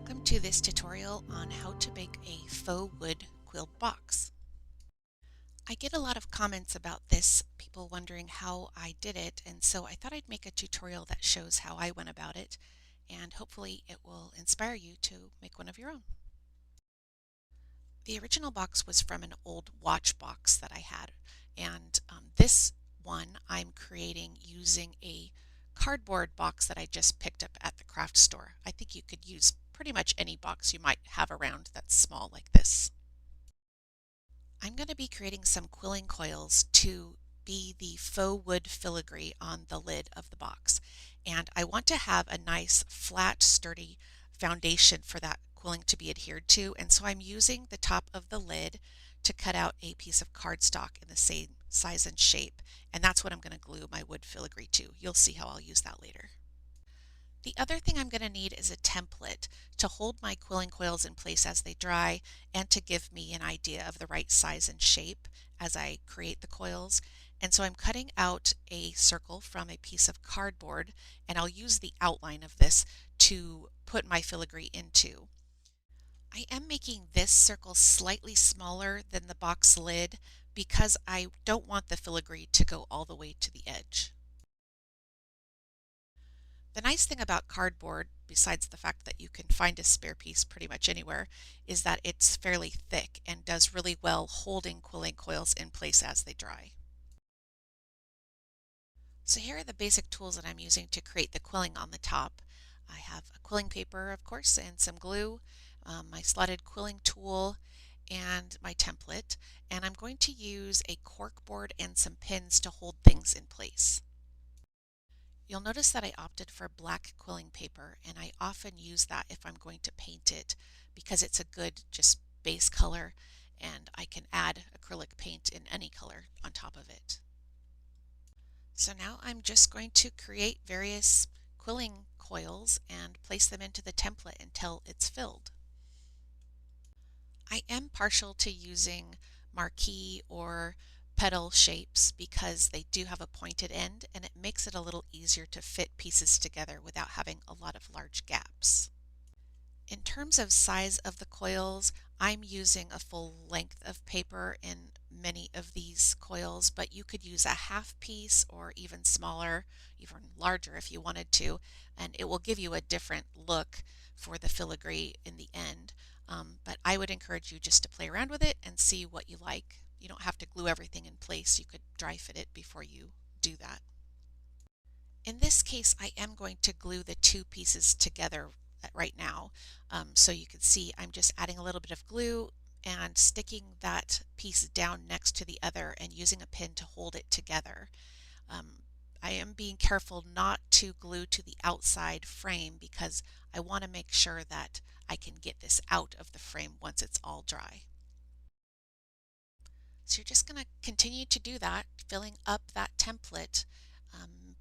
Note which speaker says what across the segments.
Speaker 1: Welcome to this tutorial on how to make a faux wood quilled box. I get a lot of comments about this, people wondering how I did it, and so I thought I'd make a tutorial that shows how I went about it, and hopefully it will inspire you to make one of your own. The original box was from an old watch box that I had, and this one I'm creating using a cardboard box that I just picked up at the craft store. I think you could use pretty much any box you might have around that's small like this. I'm going to be creating some quilling coils to be the faux wood filigree on the lid of the box. And I want to have a nice flat sturdy foundation for that quilling to be adhered to, and so I'm using the top of the lid to cut out a piece of cardstock in the same size and shape, and that's what I'm going to glue my wood filigree to. You'll see how I'll use that later. The other thing I'm going to need is a template to hold my quilling coils in place as they dry and to give me an idea of the right size and shape as I create the coils. And so I'm cutting out a circle from a piece of cardboard, and I'll use the outline of this to put my filigree into. I am making this circle slightly smaller than the box lid because I don't want the filigree to go all the way to the edge. The nice thing about cardboard, besides the fact that you can find a spare piece pretty much anywhere, is that it's fairly thick and does really well holding quilling coils in place as they dry. So here are the basic tools that I'm using to create the quilling on the top. I have a quilling paper, of course, and some glue, my slotted quilling tool, and my template. And I'm going to use a cork board and some pins to hold things in place. You'll notice that I opted for black quilling paper, and I often use that if I'm going to paint it because it's a good just base color, and I can add acrylic paint in any color on top of it. So now I'm just going to create various quilling coils and place them into the template until it's filled. I am partial to using marquee or petal shapes because they do have a pointed end and it makes it a little easier to fit pieces together without having a lot of large gaps. In terms of size of the coils, I'm using a full length of paper in many of these coils, but you could use a half piece or even smaller, even larger if you wanted to, and it will give you a different look for the filigree in the end. But I would encourage you just to play around with it and see what you like. You don't have to glue everything in place. You could dry fit it before you do that. In this case, I am going to glue the two pieces together right now. So you can see I'm just adding a little bit of glue and sticking that piece down next to the other and using a pin to hold it together. I am being careful not to glue to the outside frame because I want to make sure that I can get this out of the frame once it's all dry. So you're just going to continue to do that, filling up that template,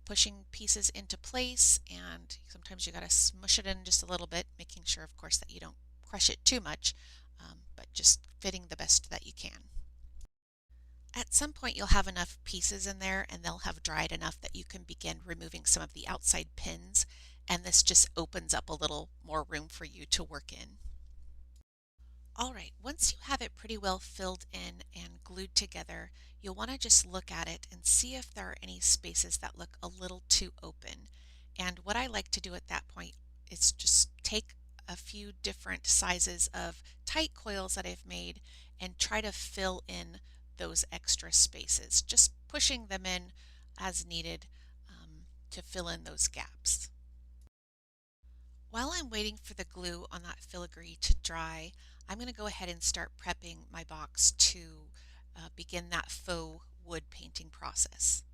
Speaker 1: pushing pieces into place, and sometimes you got to smush it in just a little bit, making sure, of course, that you don't crush it too much, but just fitting the best that you can. At some point you'll have enough pieces in there and they'll have dried enough that you can begin removing some of the outside pins, and this just opens up a little more room for you to work in. Alright, once you have it pretty well filled in and glued together, you'll want to just look at it and see if there are any spaces that look a little too open. And what I like to do at that point is just take a few different sizes of tight coils that I've made and try to fill in those extra spaces, just pushing them in as needed to fill in those gaps. While I'm waiting for the glue on that filigree to dry, I'm going to go ahead and start prepping my box to begin that faux wood painting process.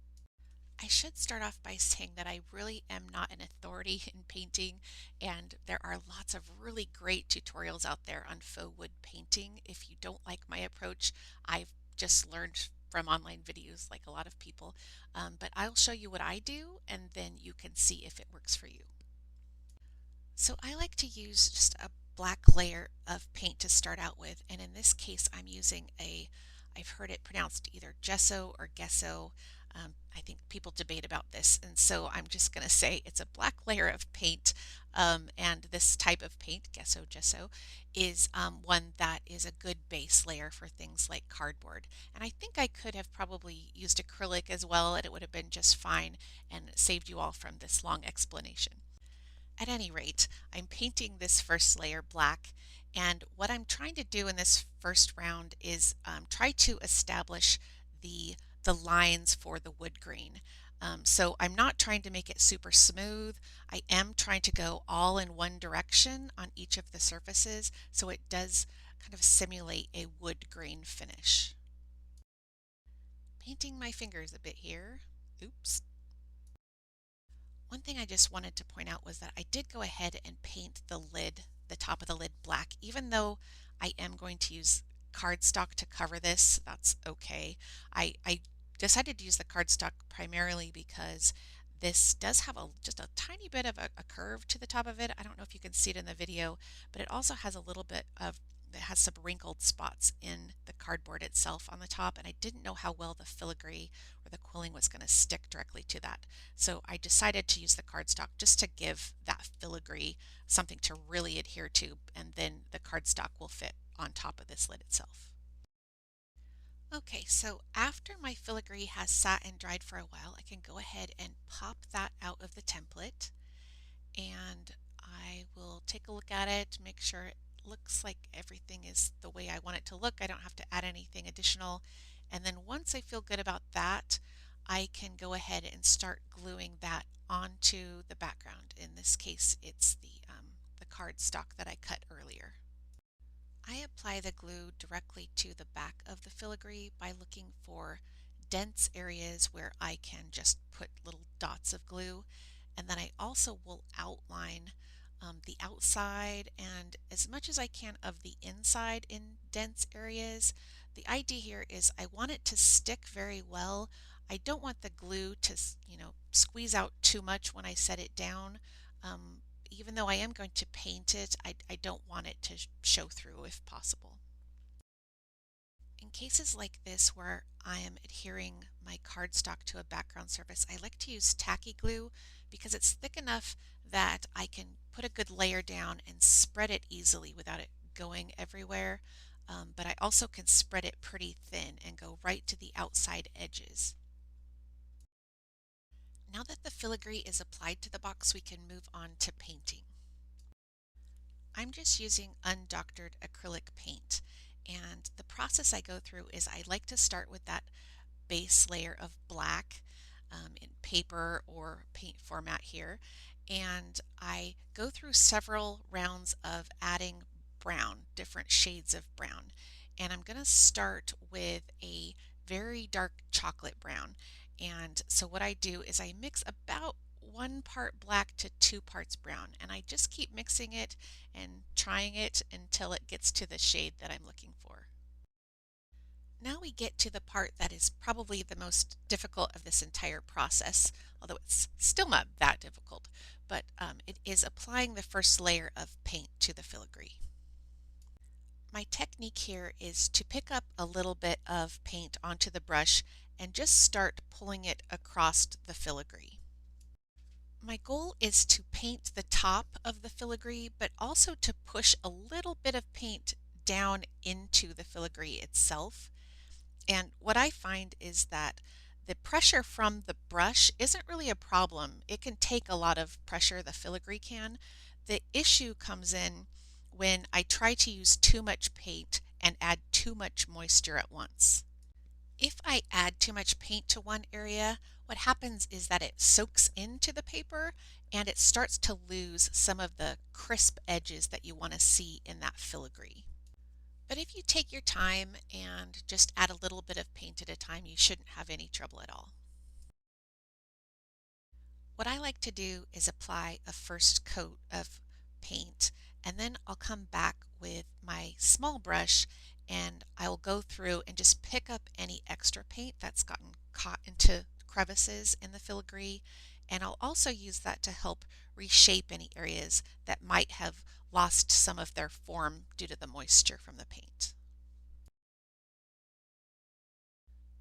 Speaker 1: I should start off by saying that I really am not an authority in painting, and there are lots of really great tutorials out there on faux wood painting. If you don't like my approach, I've just learned from online videos like a lot of people, but I'll show you what I do and then you can see if it works for you. So I like to use just a black layer of paint to start out with, and in this case I'm using I've heard it pronounced either gesso or gesso. I think people debate about this, and so I'm just going to say it's a black layer of paint And this type of paint, gesso, is one that is a good base layer for things like cardboard. And I think I could have probably used acrylic as well, and it would have been just fine and saved you all from this long explanation. At any rate, I'm painting this first layer black, and what I'm trying to do in this first round is try to establish the the lines for the wood grain. So I'm not trying to make it super smooth. I am trying to go all in one direction on each of the surfaces so it does kind of simulate a wood grain finish. Painting my fingers a bit here. Oops. One thing I just wanted to point out was that I did go ahead and paint the lid, the top of the lid black, even though I am going to use cardstock to cover this. That's okay. I decided to use the cardstock primarily because this does have just a tiny bit of a curve to the top of it. I don't know if you can see it in the video, but it also has a little bit of it has some wrinkled spots in the cardboard itself on the top, and I didn't know how well the filigree or the quilling was going to stick directly to that. So I decided to use the cardstock just to give that filigree something to really adhere to, and then the cardstock will fit on top of this lid itself. Okay, so after my filigree has sat and dried for a while, I can go ahead and pop that out of the template, and I will take a look at it, make sure it looks like everything is the way I want it to look. I don't have to add anything additional. And then once I feel good about that, I can go ahead and start gluing that onto the background. In this case, it's the cardstock that I cut earlier. I apply the glue directly to the back of the filigree by looking for dense areas where I can just put little dots of glue. And then I also will outline the outside and as much as I can of the inside in dense areas. The idea here is I want it to stick very well. I don't want the glue to, squeeze out too much when I set it down. Even though I am going to paint it, I don't want it to show through if possible. In cases like this where I am adhering my cardstock to a background surface, I like to use tacky glue because it's thick enough that I can put a good layer down and spread it easily without it going everywhere. But I also can spread it pretty thin and go right to the outside edges. Now that the filigree is applied to the box, we can move on to painting. I'm just using undoctored acrylic paint, and the process I go through is I like to start with that base layer of black in paper or paint format here, and I go through several rounds of adding brown, different shades of brown, and I'm going to start with a very dark chocolate brown. And so what I do is I mix about 1 part black to 2 parts brown, and I just keep mixing it and trying it until it gets to the shade that I'm looking for. Now we get to the part that is probably the most difficult of this entire process, although it's still not that difficult, but it is applying the first layer of paint to the filigree. My technique here is to pick up a little bit of paint onto the brush and just start pulling it across the filigree. My goal is to paint the top of the filigree, but also to push a little bit of paint down into the filigree itself. And what I find is that the pressure from the brush isn't really a problem. It can take a lot of pressure, the filigree can. The issue comes in when I try to use too much paint and add too much moisture at once. If I add too much paint to one area, what happens is that it soaks into the paper and it starts to lose some of the crisp edges that you want to see in that filigree. But if you take your time and just add a little bit of paint at a time, you shouldn't have any trouble at all. What I like to do is apply a first coat of paint, and then I'll come back with my small brush and I'll go through and just pick up any extra paint that's gotten caught into crevices in the filigree, and I'll also use that to help reshape any areas that might have lost some of their form due to the moisture from the paint.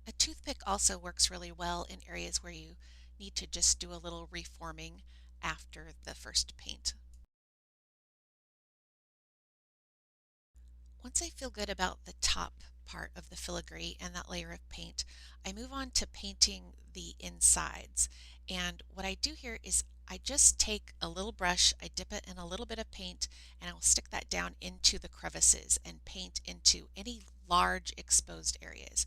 Speaker 1: A toothpick also works really well in areas where you need to just do a little reforming after the first paint. Once I feel good about the top part of the filigree and that layer of paint, I move on to painting the insides. And what I do here is I just take a little brush, I dip it in a little bit of paint, and I'll stick that down into the crevices and paint into any large exposed areas.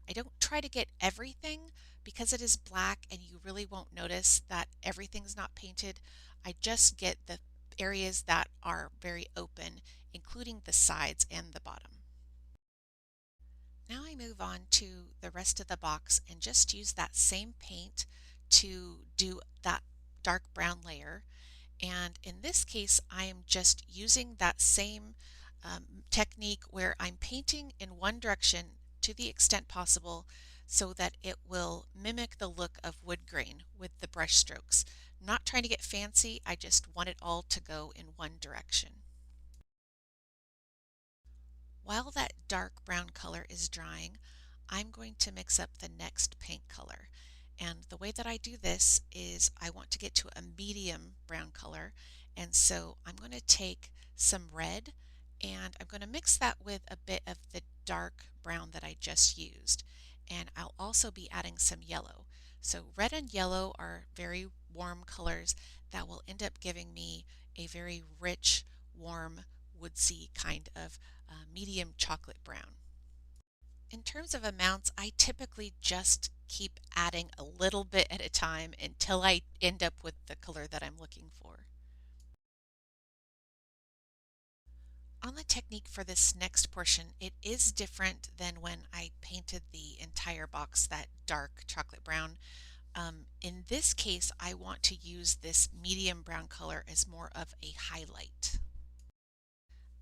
Speaker 1: I don't try to get everything because it is black and you really won't notice that everything's not painted. I just get the areas that are very open, including the sides and the bottom. Now I move on to the rest of the box and just use that same paint to do that dark brown layer. And in this case, I am just using that same technique where I'm painting in one direction to the extent possible so that it will mimic the look of wood grain with the brush strokes. I'm not trying to get fancy, I just want it all to go in one direction. While that dark brown color is drying, I'm going to mix up the next paint color. And the way that I do this is I want to get to a medium brown color. And so I'm going to take some red and I'm going to mix that with a bit of the dark brown that I just used. And I'll also be adding some yellow. So red and yellow are very warm colors that will end up giving me a very rich, warm, woodsy kind of medium chocolate brown. In terms of amounts, I typically just keep adding a little bit at a time until I end up with the color that I'm looking for. On the technique for this next portion, it is different than when I painted the entire box that dark chocolate brown. In this case, I want to use this medium brown color as more of a highlight.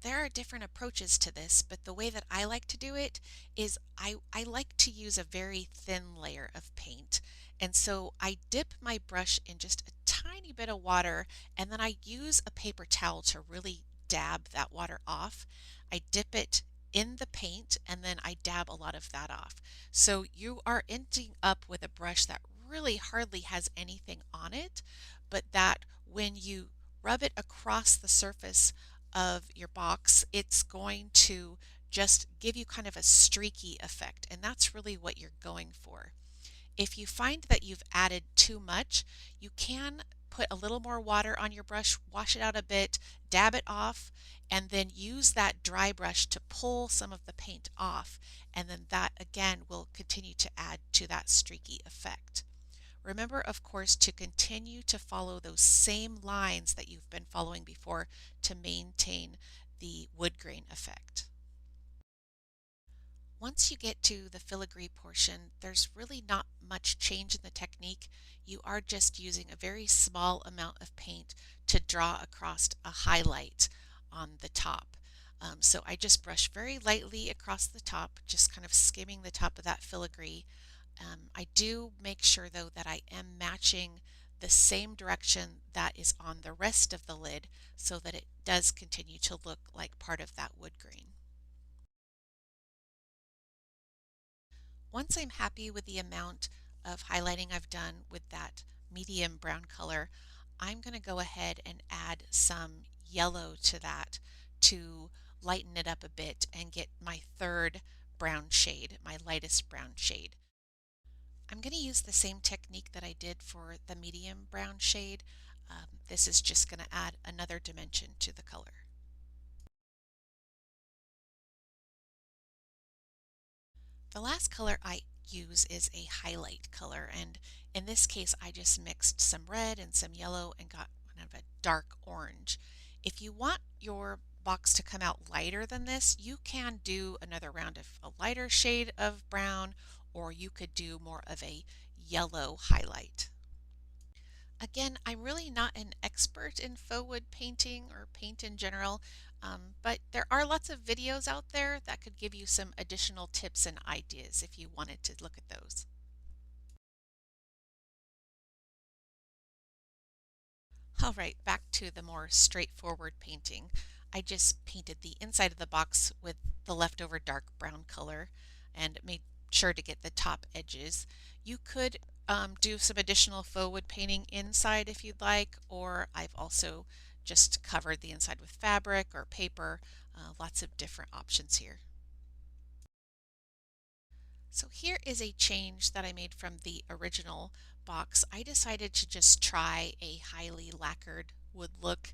Speaker 1: There are different approaches to this, but the way that I like to do it is I like to use a very thin layer of paint. And so I dip my brush in just a tiny bit of water and then I use a paper towel to really dab that water off. I dip it in the paint and then I dab a lot of that off. So you are ending up with a brush that really hardly has anything on it, but that when you rub it across the surface of your box, it's going to just give you kind of a streaky effect, and that's really what you're going for. If you find that you've added too much, you can put a little more water on your brush, wash it out a bit, dab it off, and then use that dry brush to pull some of the paint off, and then that again will continue to add to that streaky effect. Remember, of course, to continue to follow those same lines that you've been following before to maintain the wood grain effect. Once you get to the filigree portion, there's really not much change in the technique. You are just using a very small amount of paint to draw across a highlight on the top. So I just brush very lightly across the top, just kind of skimming the top of that filigree. I do make sure though that I am matching the same direction that is on the rest of the lid so that it does continue to look like part of that wood grain. Once I'm happy with the amount of highlighting I've done with that medium brown color, I'm going to go ahead and add some yellow to that to lighten it up a bit and get my third brown shade, my lightest brown shade. I'm going to use the same technique that I did for the medium brown shade. This is just going to add another dimension to the color. The last color I use is a highlight color, and in this case I just mixed some red and some yellow and got kind of a dark orange. If you want your box to come out lighter than this, you can do another round of a lighter shade of brown, or you could do more of a yellow highlight. Again, I'm really not an expert in faux wood painting or paint in general, but there are lots of videos out there that could give you some additional tips and ideas if you wanted to look at those. All right, back to the more straightforward painting. I just painted the inside of the box with the leftover dark brown color and made sure to get the top edges. You could do some additional faux wood painting inside if you'd like, or I've also just covered the inside with fabric or paper. Lots of different options here. So here is a change that I made from the original box. I decided to just try a highly lacquered wood look,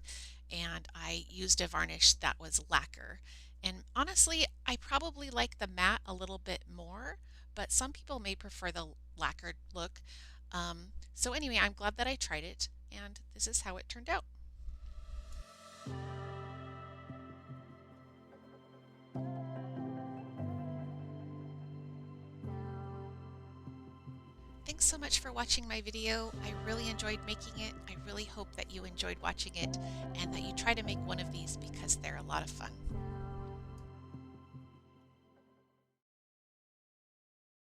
Speaker 1: and I used a varnish that was lacquer. And honestly, I probably like the matte a little bit more, but some people may prefer the lacquered look. So anyway, I'm glad that I tried it, and this is how it turned out. Thanks so much for watching my video. I really enjoyed making it. I really hope that you enjoyed watching it and that you try to make one of these because they're a lot of fun.